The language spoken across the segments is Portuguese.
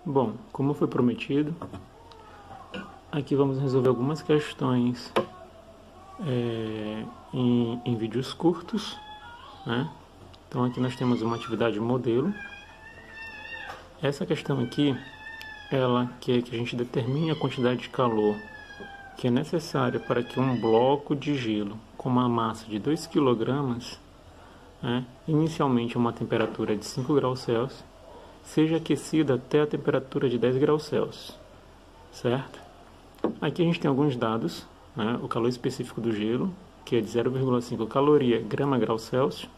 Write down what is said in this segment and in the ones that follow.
Bom, como foi prometido, aqui vamos resolver algumas questões em vídeos curtos, né? Então aqui nós temos uma atividade modelo. Essa questão aqui, ela quer que a gente determine a quantidade de calor que é necessária para que um bloco de gelo com uma massa de 2 kg, inicialmente a uma temperatura de 5 graus Celsius, seja aquecida até a temperatura de 10 graus Celsius, certo? Aqui a gente tem alguns dados, né? O calor específico do gelo, que é de 0,5 caloria grama grau Celsius,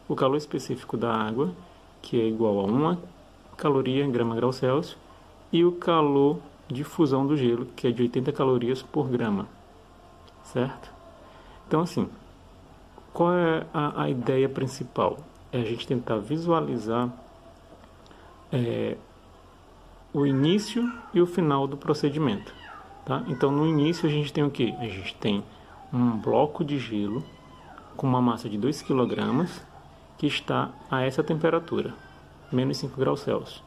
o calor específico da água, que é igual a 1 caloria grama grau Celsius, e o calor de fusão do gelo, que é de 80 calorias por grama, certo? Então, assim, qual é a ideia principal? É a gente tentar visualizar o início e o final do procedimento, tá? Então, no início a gente tem o que? A gente tem um bloco de gelo com uma massa de 2 kg que está a essa temperatura, menos 5 graus Celsius.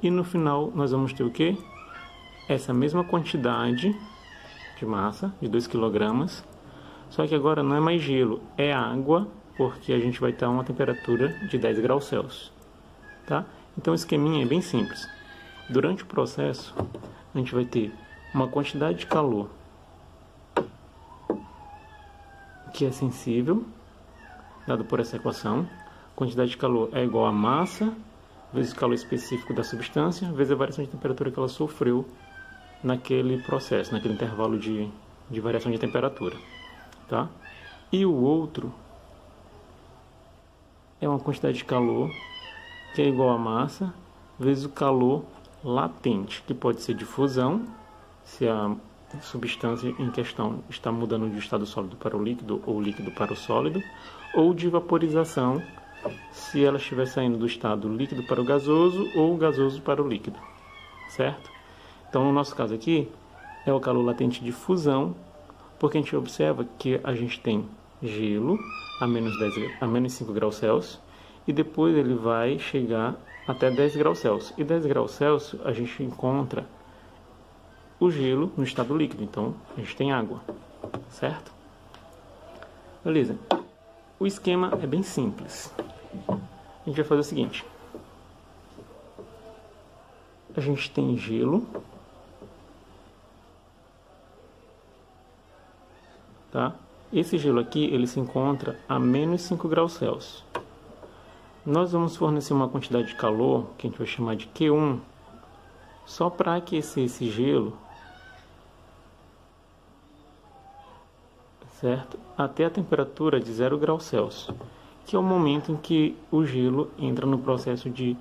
E no final nós vamos ter o que? Essa mesma quantidade de massa, de 2 kg, só que agora não é mais gelo, é água, porque a gente vai estar a uma temperatura de 10 graus Celsius, tá? Então o esqueminha é bem simples. Durante o processo, a gente vai ter uma quantidade de calor que é sensível, dado por essa equação. Quantidade de calor é igual a massa vezes o calor específico da substância, vezes a variação de temperatura que ela sofreu naquele processo, naquele intervalo de variação de temperatura, tá? E o outro é uma quantidade de calor que é igual a massa vezes o calor latente, que pode ser de fusão, se a substância em questão está mudando de estado sólido para o líquido ou líquido para o sólido, ou de vaporização, se ela estiver saindo do estado líquido para o gasoso ou gasoso para o líquido, certo? Então, no nosso caso aqui, é o calor latente de fusão, porque a gente observa que a gente tem gelo a menos 5 graus Celsius, e depois ele vai chegar até 10 graus Celsius. E 10 graus Celsius a gente encontra o gelo no estado líquido, então a gente tem água, certo? Beleza. O esquema é bem simples. A gente vai fazer o seguinte. A gente tem gelo, tá? Esse gelo aqui, ele se encontra a menos 5 graus Celsius. Nós vamos fornecer uma quantidade de calor, que a gente vai chamar de Q1, só para aquecer esse gelo, certo? Até a temperatura de 0 graus Celsius, que é o momento em que o gelo entra no processo de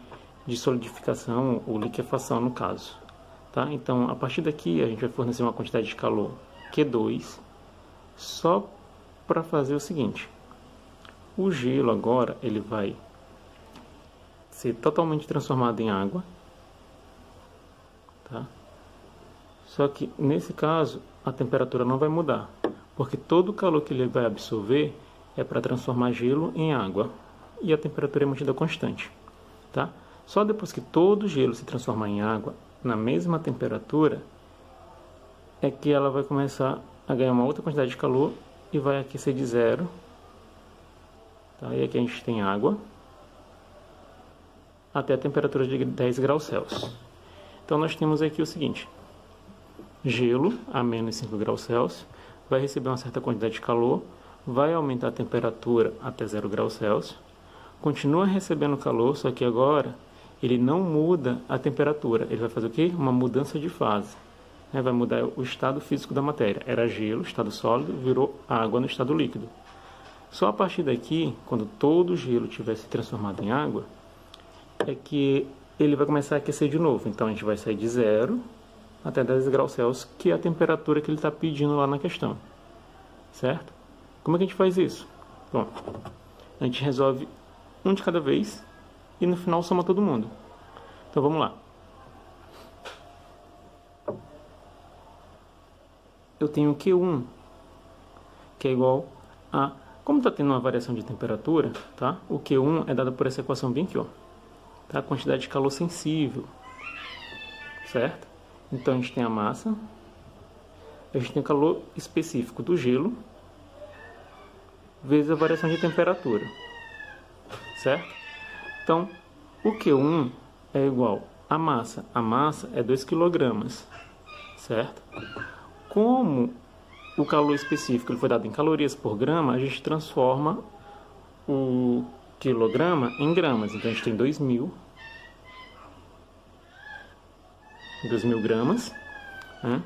solidificação ou liquefação, no caso, tá? Então, a partir daqui, a gente vai fornecer uma quantidade de calor Q2, só para fazer o seguinte: o gelo agora ele vai ser totalmente transformado em água, tá? Só que nesse caso a temperatura não vai mudar, porque todo o calor que ele vai absorver é para transformar gelo em água, e a temperatura é mantida constante, tá? Só depois que todo o gelo se transformar em água na mesma temperatura é que ela vai começar a ganhar uma outra quantidade de calor e vai aquecer de 0, tá? E aqui a gente tem água até a temperatura de 10 graus Celsius. Então nós temos aqui o seguinte: gelo a menos 5 graus Celsius vai receber uma certa quantidade de calor, vai aumentar a temperatura até 0 graus Celsius, continua recebendo calor, só que agora ele não muda a temperatura, ele vai fazer o quê? Uma mudança de fase, né? Vai mudar o estado físico da matéria. Era gelo, estado sólido, virou água no estado líquido. Só a partir daqui, quando todo o gelo tiver se transformado em água, é que ele vai começar a aquecer de novo. Então a gente vai sair de 0 até 10 graus Celsius, que é a temperatura que ele está pedindo lá na questão, certo? Como é que a gente faz isso? Bom, a gente resolve um de cada vez e no final soma todo mundo. Então vamos lá. Eu tenho Q1, que é igual a... Como está tendo uma variação de temperatura, tá? O Q1 é dado por essa equação bem aqui, ó. Tá? A quantidade de calor sensível. certo? Então a gente tem a massa, a gente tem o calor específico do gelo, vezes a variação de temperatura, certo? Então, o Q1 é igual à massa. A massa é 2 kg, certo? Como o calor específico ele foi dado em calorias por grama, a gente transforma o quilograma em gramas. Então, a gente tem 2.000 gramas, né?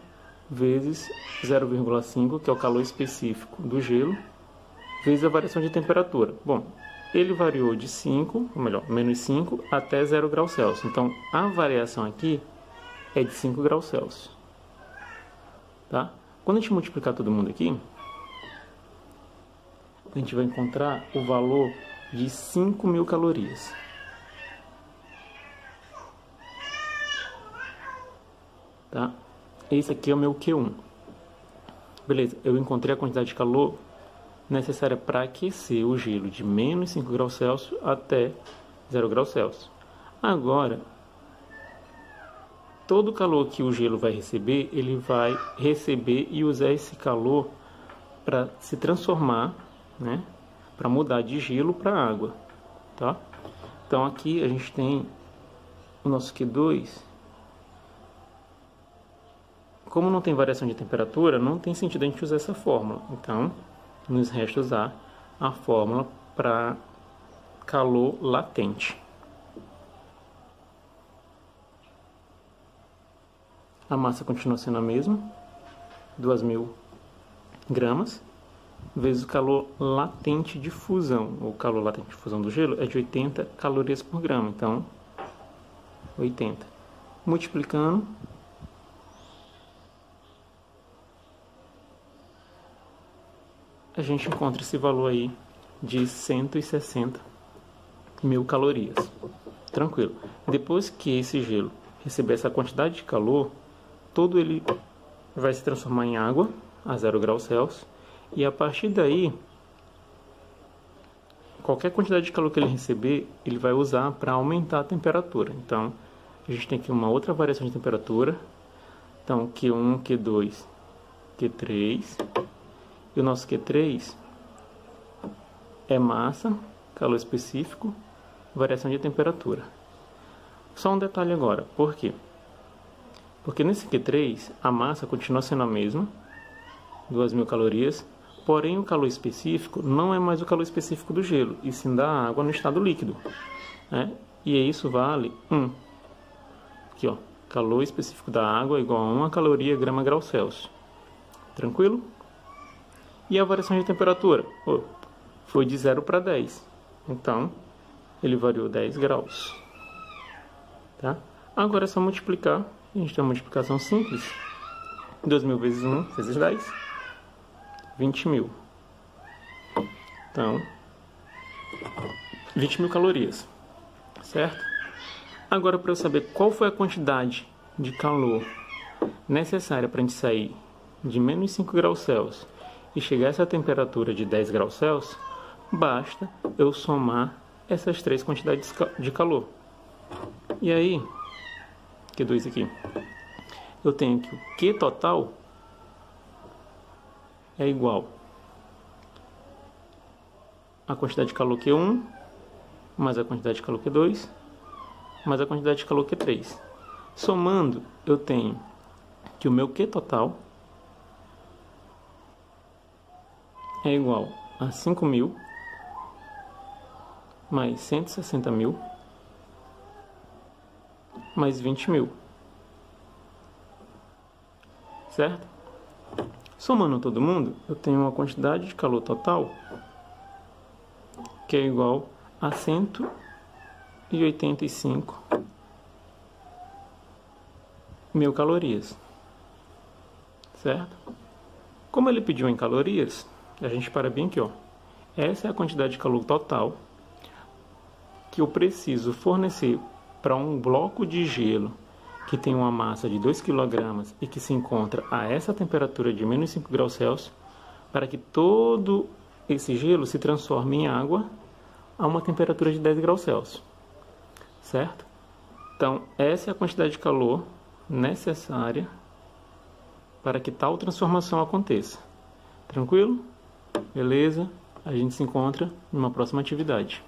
Vezes 0,5, que é o calor específico do gelo, vezes a variação de temperatura. Bom, ele variou de 5, ou melhor, menos 5 até 0 graus Celsius. Então, a variação aqui é de 5 graus Celsius. Tá? Quando a gente multiplicar todo mundo aqui, a gente vai encontrar o valor de 5.000 calorias. Tá? Esse aqui é o meu Q1. Beleza, eu encontrei a quantidade de calor necessária para aquecer o gelo de menos 5 graus Celsius até 0 graus Celsius. Agora, todo o calor que o gelo vai receber, ele vai receber e usar esse calor para se transformar, né, para mudar de gelo para água, tá? Então aqui a gente tem o nosso Q2. Como não tem variação de temperatura, não tem sentido a gente usar essa fórmula. Então, nos resta usar a fórmula para calor latente. A massa continua sendo a mesma, 2.000 gramas, vezes o calor latente de fusão. O calor latente de fusão do gelo é de 80 calorias por grama, então 80. Multiplicando, a gente encontra esse valor aí de 160.000 calorias. Tranquilo. Depois que esse gelo receber essa quantidade de calor, todo ele vai se transformar em água a 0 graus Celsius. E a partir daí, qualquer quantidade de calor que ele receber, ele vai usar para aumentar a temperatura. Então, a gente tem aqui uma outra variação de temperatura. Então, Q1, Q2, Q3... E o nosso Q3 é massa, calor específico, variação de temperatura. Só um detalhe agora, por quê? Porque nesse Q3 a massa continua sendo a mesma, 2.000 calorias, porém o calor específico não é mais o calor específico do gelo, e sim da água no estado líquido, né? E isso vale 1. Aqui, ó, calor específico da água é igual a 1 caloria grama grau Celsius. Tranquilo? E a variação de temperatura? Foi de 0 para 10. Então, ele variou 10 graus. Tá? Agora é só multiplicar. A gente tem uma multiplicação simples. 2.000 vezes 1 vezes 10. 20.000. Então, 20.000 calorias. Certo? Agora, para eu saber qual foi a quantidade de calor necessária para a gente sair de menos 5 graus Celsius e chegar a essa temperatura de 10 graus Celsius, basta eu somar essas três quantidades de calor. E aí, Q2 aqui, eu tenho que o Q total é igual a quantidade de calor Q1 mais a quantidade de calor Q2 mais a quantidade de calor Q3. Somando, eu tenho que o meu Q total é igual a 5.000 mais 160.000 mais 20.000. Certo? Somando todo mundo, eu tenho uma quantidade de calor total que é igual a 185.000 calorias. Certo? Como ele pediu em calorias, a gente para bem aqui, ó. Essa é a quantidade de calor total que eu preciso fornecer para um bloco de gelo que tem uma massa de 2 kg e que se encontra a essa temperatura de menos 5 graus Celsius, para que todo esse gelo se transforme em água a uma temperatura de 10 graus Celsius. Certo? Então, essa é a quantidade de calor necessária para que tal transformação aconteça. Tranquilo? Beleza? A gente se encontra numa próxima atividade.